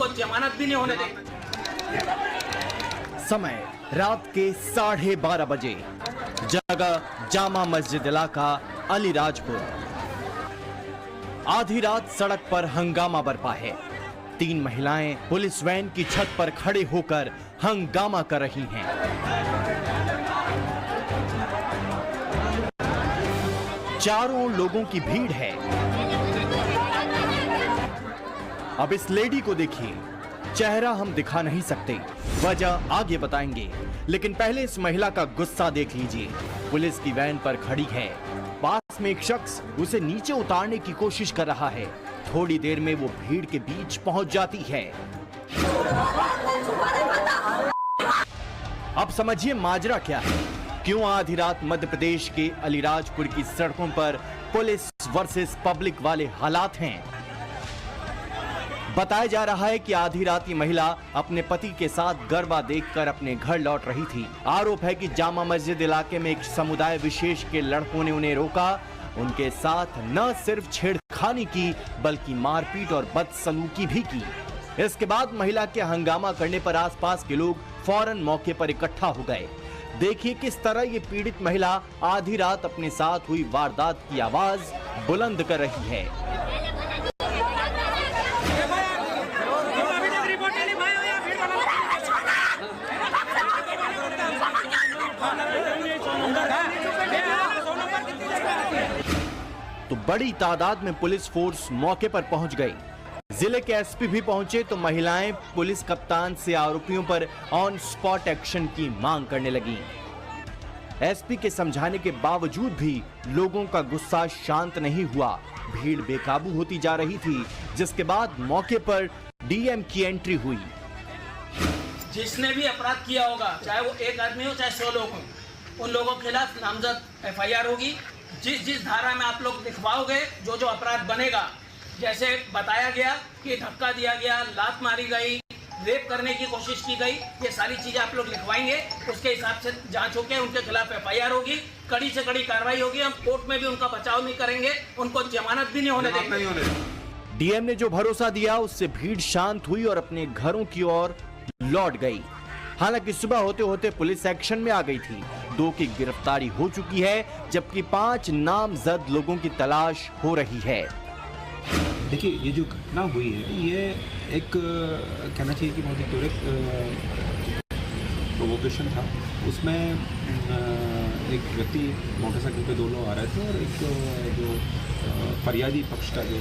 उनको जमानत भी नहीं होने देंगे। समय रात के 12:30 बजे, जगह जामा मस्जिद इलाका अलीराजपुर। आधी रात सड़क पर हंगामा बरपा है। 3 महिलाएं पुलिस वैन की छत पर खड़े होकर हंगामा कर रही हैं। चारों लोगों की भीड़ है। अब इस लेडी को देखिए, चेहरा हम दिखा नहीं सकते, वजह आगे बताएंगे, लेकिन पहले इस महिला का गुस्सा देख लीजिए। पुलिस की वैन पर खड़ी है, पास में एक शख्स उसे नीचे उतारने की कोशिश कर रहा है। थोड़ी देर में वो भीड़ के बीच पहुंच जाती है। अब समझिए माजरा क्या है, क्यों आधी रात मध्य प्रदेश के अलीराजपुर की सड़कों पर पुलिस वर्सेस पब्लिक वाले हालात हैं। बताया जा रहा है कि आधी रात ये महिला अपने पति के साथ गरबा देखकर अपने घर लौट रही थी। आरोप है कि जामा मस्जिद इलाके में एक समुदाय विशेष के लड़कों ने उन्हें रोका, उनके साथ न सिर्फ छेड़खानी की बल्कि मारपीट और बदसलूकी भी की। इसके बाद महिला के हंगामा करने पर आसपास के लोग फौरन मौके पर इकट्ठा हो गए। देखिए किस तरह ये पीड़ित महिला आधी रात अपने साथ हुई वारदात की आवाज बुलंद कर रही है। तो बड़ी तादाद में पुलिस फोर्स मौके पर पहुंच गई। जिले के एसपी भी पहुंचे तो महिलाएं पुलिस कप्तान से आरोपियों पर ऑन स्पॉट एक्शन की मांग करने लगी। एसपी के समझाने के बावजूद भी लोगों का गुस्सा शांत नहीं हुआ। भीड़ बेकाबू होती जा रही थी, जिसके बाद मौके पर डीएम की एंट्री हुई। जिसने भी अपराध किया होगा, चाहे वो एक आदमी हो चाहे 100 लोग हो, उन लोगों के खिलाफ नामजद FIR होगी। जिस धारा में आप लोग लिखवाओगे, जो अपराध बनेगा, जैसे बताया गया कि धक्का दिया गया, लात मारी गई, रेप करने की कोशिश की गई, ये सारी चीजें आप लोग लिखवाएंगे, उसके हिसाब से जांच होकर उनके खिलाफ FIR होगी, कड़ी से कड़ी कार्रवाई होगी। हम कोर्ट में भी उनका बचाव नहीं करेंगे, उनको जमानत भी नहीं होने देंगे। डीएम ने जो भरोसा दिया उससे भीड़ शांत हुई और अपने घरों की ओर लौट गई। हालांकि सुबह होते होते पुलिस एक्शन में आ गई थी। 2 की गिरफ्तारी हो चुकी है, जबकि 5 नामजद लोगों की तलाश हो रही है। देखिए, ये जो घटना हुई है, ये एक कहना चाहिए कि बहुत ही प्रोवोकेशन था। उसमें एक व्यक्ति मोटरसाइकिल पे 2 लोग आ रहे थे और एक जो फरियादी पक्ष का जो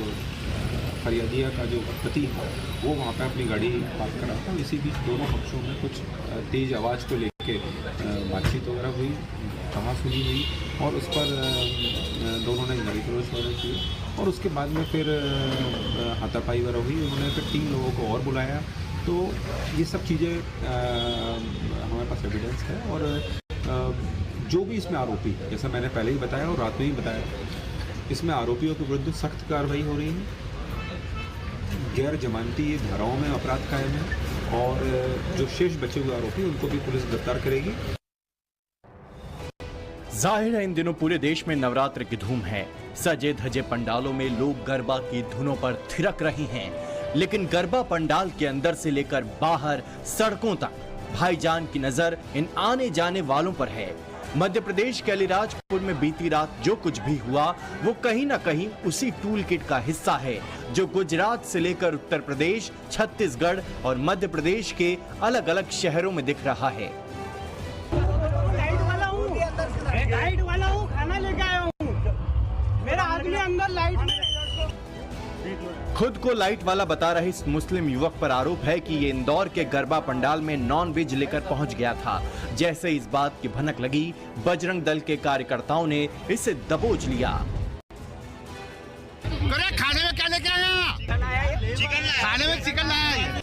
फरियादिया का जो पति था, वो वहाँ पे अपनी गाड़ी पार्क करा था। इसी बीच दोनों पक्षों में कुछ तेज़ आवाज़ को लेके बातचीत वगैरह हुई, कहासुनी हुई और उस पर दोनों ने गाली गलौज वगैरह की और उसके बाद में फिर हाथापाई वगैरह हुई। उन्होंने फिर 3 लोगों को और बुलाया। तो ये सब चीज़ें हमारे पास एविडेंस है और जो भी इसमें आरोपी, जैसा मैंने पहले ही बताया और रात में ही बताया, इसमें आरोपियों के विरुद्ध सख्त कार्रवाई हो रही है। गैर जमानती धाराओं में अपराध कायम है और जो शेष बचे हुए आरोपी उनको भी पुलिस गिरफ्तार करेगी। जाहिर है इन दिनों पूरे देश में नवरात्र की धूम है। सजे धजे पंडालों में लोग गरबा की धुनों पर थिरक रहे हैं, लेकिन गरबा पंडाल के अंदर से लेकर बाहर सड़कों तक भाईजान की नजर इन आने जाने वालों पर है। मध्य प्रदेश के अलीराजपुर में बीती रात जो कुछ भी हुआ वो कहीं ना कहीं उसी टूल किट का हिस्सा है जो गुजरात से लेकर उत्तर प्रदेश, छत्तीसगढ़ और मध्य प्रदेश के अलग अलग शहरों में दिख रहा है। लाइट वाला हूँ, खाना लेके आया हूँ, मेरा आदमी अंदर लाइट में। खुद को लाइट वाला बता रहे इस मुस्लिम युवक पर आरोप है कि ये इंदौर के गरबा पंडाल में नॉन वेज लेकर पहुंच गया था। जैसे इस बात की भनक लगी, बजरंग दल के कार्यकर्ताओं ने इसे दबोच लिया। खाने में क्या लेके आया? खाने में चिकन लाया।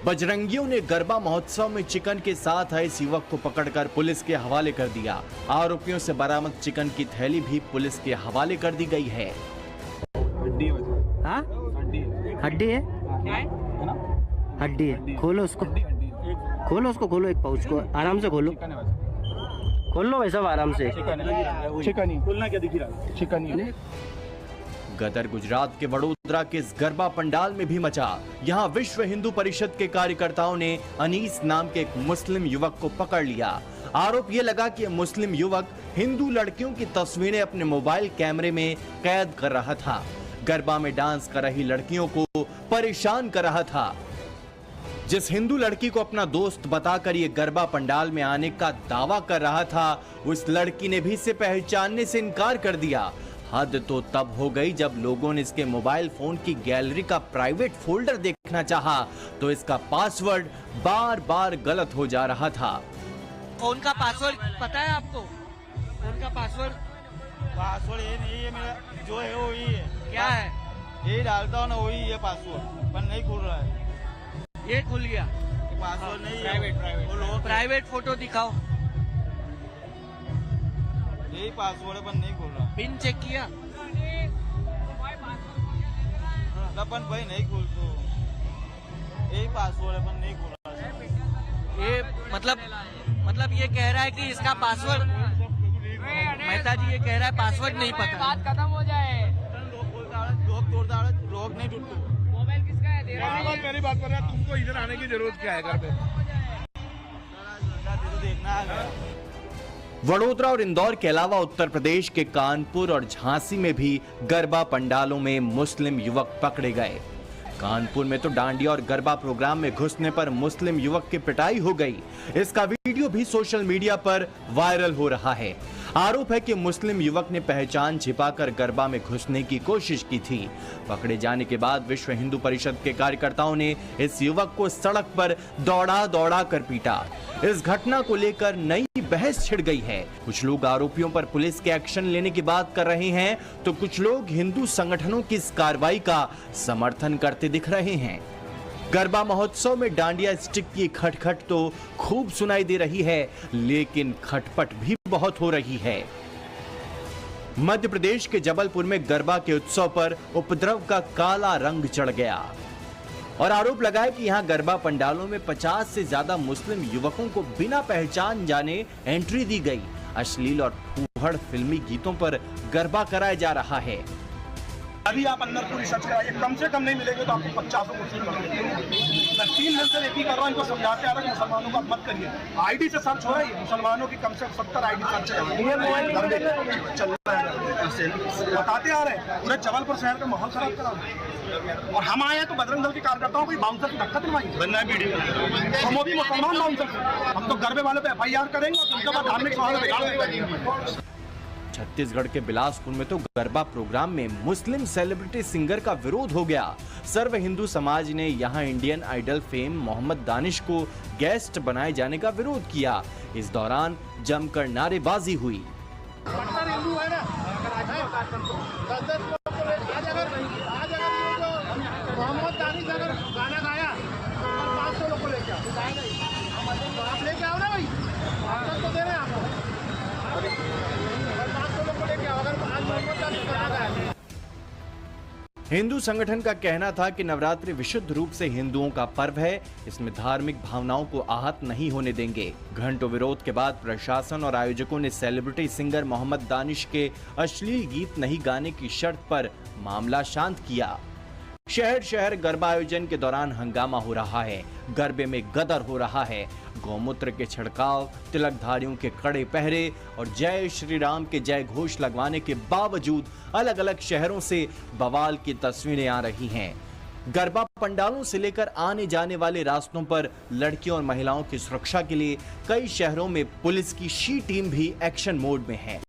बजरंगियों ने गरबा महोत्सव में चिकन के साथ आए इस युवक को पकड़कर पुलिस के हवाले कर दिया। आरोपियों से बरामद चिकन की थैली भी पुलिस के हवाले कर दी गई है। हाँ? हड्डी है, हड्डी है। खोलो उसको, खोलो उसको, खोलो एक पाउच को, आराम से खोलो, खोल लो भाई साहब आराम से। चिकन ही खोलना क्या दिख रहा है? चिकन ही। गदर गुजरात के वडोदरा के इस गरबा पंडाल में भी मचा। यहाँ विश्व हिंदू परिषद के कार्यकर्ताओं ने अनीस नाम के एक मुस्लिम युवक को पकड़ लिया। आरोप ये लगा कि मुस्लिम युवक हिंदू लड़कियों की तस्वीरें अपने मोबाइल कैमरे में कैद कर रहा था। गरबा में डांस कर रही लड़कियों को परेशान कर रहा था। जिस हिंदू लड़की को अपना दोस्त बताकर ये गरबा पंडाल में आने का दावा कर रहा था, उस लड़की ने भी इसे पहचानने से इनकार कर दिया। हद तो तब हो गई जब लोगों ने इसके मोबाइल फोन की गैलरी का प्राइवेट फोल्डर देखना चाहा तो इसका पासवर्ड बार बार गलत हो जा रहा था। फोन का पासवर्ड पता है आपको? फोन का पासवर्ड ये नहीं है मेरा, जो है वही है। क्या है? यही डालता हूँ ना, वही है पासवर्ड, पर नहीं खुल रहा है। ये खुल गया। पासवर्ड नहीं है, प्राइवेट फोटो दिखाओ। यही पासवर्ड है, पर नहीं खुल रहा। पिन चेक किया? अपन भाई नहीं खुल, तो यही पासवर्ड है, पर नहीं खुल रहा। ये मतलब ये कह रहा है कि इसका पासवर्ड, मेहता जी ये कह रहा है पासवर्ड नहीं पता। बात खत्म हो जाए। लोग नहीं टूटते। मोबाइल किसका है? मेरी बात कर रहा है, तुमको इधर आने की जरूरत क्या है? घर पे देखना है। वडोदरा और इंदौर के अलावा उत्तर प्रदेश के कानपुर और झांसी में भी गरबा पंडालों में मुस्लिम युवक पकड़े गए। कानपुर में तो डांडिया और गरबा प्रोग्राम में घुसने पर मुस्लिम युवक की पिटाई हो गई। इसका वीडियो भी सोशल मीडिया पर वायरल हो रहा है। आरोप है कि मुस्लिम युवक ने पहचान छिपाकर गरबा में घुसने की कोशिश की थी। पकड़े जाने के बाद विश्व हिंदू परिषद के कार्यकर्ताओं ने इस युवक को सड़क पर दौड़ा कर पीटा। इस घटना को लेकर नई बहस छिड़ गई है। कुछ लोग आरोपियों पर पुलिस के एक्शन लेने की बात कर रहे हैं, तो कुछ लोग हिंदू संगठनों की इस कार्रवाई का समर्थन करते दिख रहे हैं। गरबा महोत्सव में डांडिया स्टिक की खटखट तो खूब सुनाई दे रही है, लेकिन खटपट भी बहुत हो रही है। मध्य प्रदेश के जबलपुर में गरबा के उत्सव पर उपद्रव का काला रंग चढ़ गया और आरोप लगाया कि यहां गरबा पंडालों में 50 से ज्यादा मुस्लिम युवकों को बिना पहचान जाने एंट्री दी गई। अश्लील और फूहड़ फिल्मी गीतों पर गरबा कराया जा रहा है। अभी आप अंदर पूरी सर्च कराइए, कम से कम नहीं मिलेंगे तो आपको 50 मुस्लिम मैं 3 दिन से एक ही कर रहा हूँ, इनको समझाते आ रहा हूँ मुसलमानों का मत करिए। आईडी से सर्च हो रहा है, मुसलमानों की कम से कम 70 आईडी सर्च चल रहा है, बताते आ रहे हैं। पूरे जबलपुर शहर का माहौल खराब करा और हम आए हैं तो बजरंग दल के कार्यकर्ताओं को बाउंसर की धक्का दिलवाएंगे। बनना वीडियो हम भी मुसलमान बाउंसर, हम तो गरबे वाले पे FIR करेंगे और उनके बाद धार्मिक सौहार्द बिगाड़ देंगे। छत्तीसगढ़ के बिलासपुर में तो गरबा प्रोग्राम में मुस्लिम सेलिब्रिटी सिंगर का विरोध हो गया। सर्व हिंदू समाज ने यहां Indian Idol fame Mohammad Danish को गेस्ट बनाए जाने का विरोध किया। इस दौरान जमकर नारेबाजी हुई। मोहम्मद दानिश अगर गाना गाया तो 500 लोग को लेके आओ, आप लेके आओ ना भाई, आप तो दे रहे हैं आपको, 500 लोग को लेके आओ अगर आज मोहम्मद दानिश गाना गाया। हिंदू संगठन का कहना था कि नवरात्रि विशुद्ध रूप से हिंदुओं का पर्व है, इसमें धार्मिक भावनाओं को आहत नहीं होने देंगे। घंटों विरोध के बाद प्रशासन और आयोजकों ने सेलिब्रिटी सिंगर मोहम्मद दानिश के अश्लील गीत नहीं गाने की शर्त पर मामला शांत किया। शहर शहर गरबा आयोजन के दौरान हंगामा हो रहा है, गरबे में गदर हो रहा है। गौमूत्र के छिड़काव, तिलकधारियों के कड़े पहरे और जय श्री राम के जय घोष लगवाने के बावजूद अलग अलग शहरों से बवाल की तस्वीरें आ रही हैं। गरबा पंडालों से लेकर आने जाने वाले रास्तों पर लड़कियों और महिलाओं की सुरक्षा के लिए कई शहरों में पुलिस की शी टीम भी एक्शन मोड में है।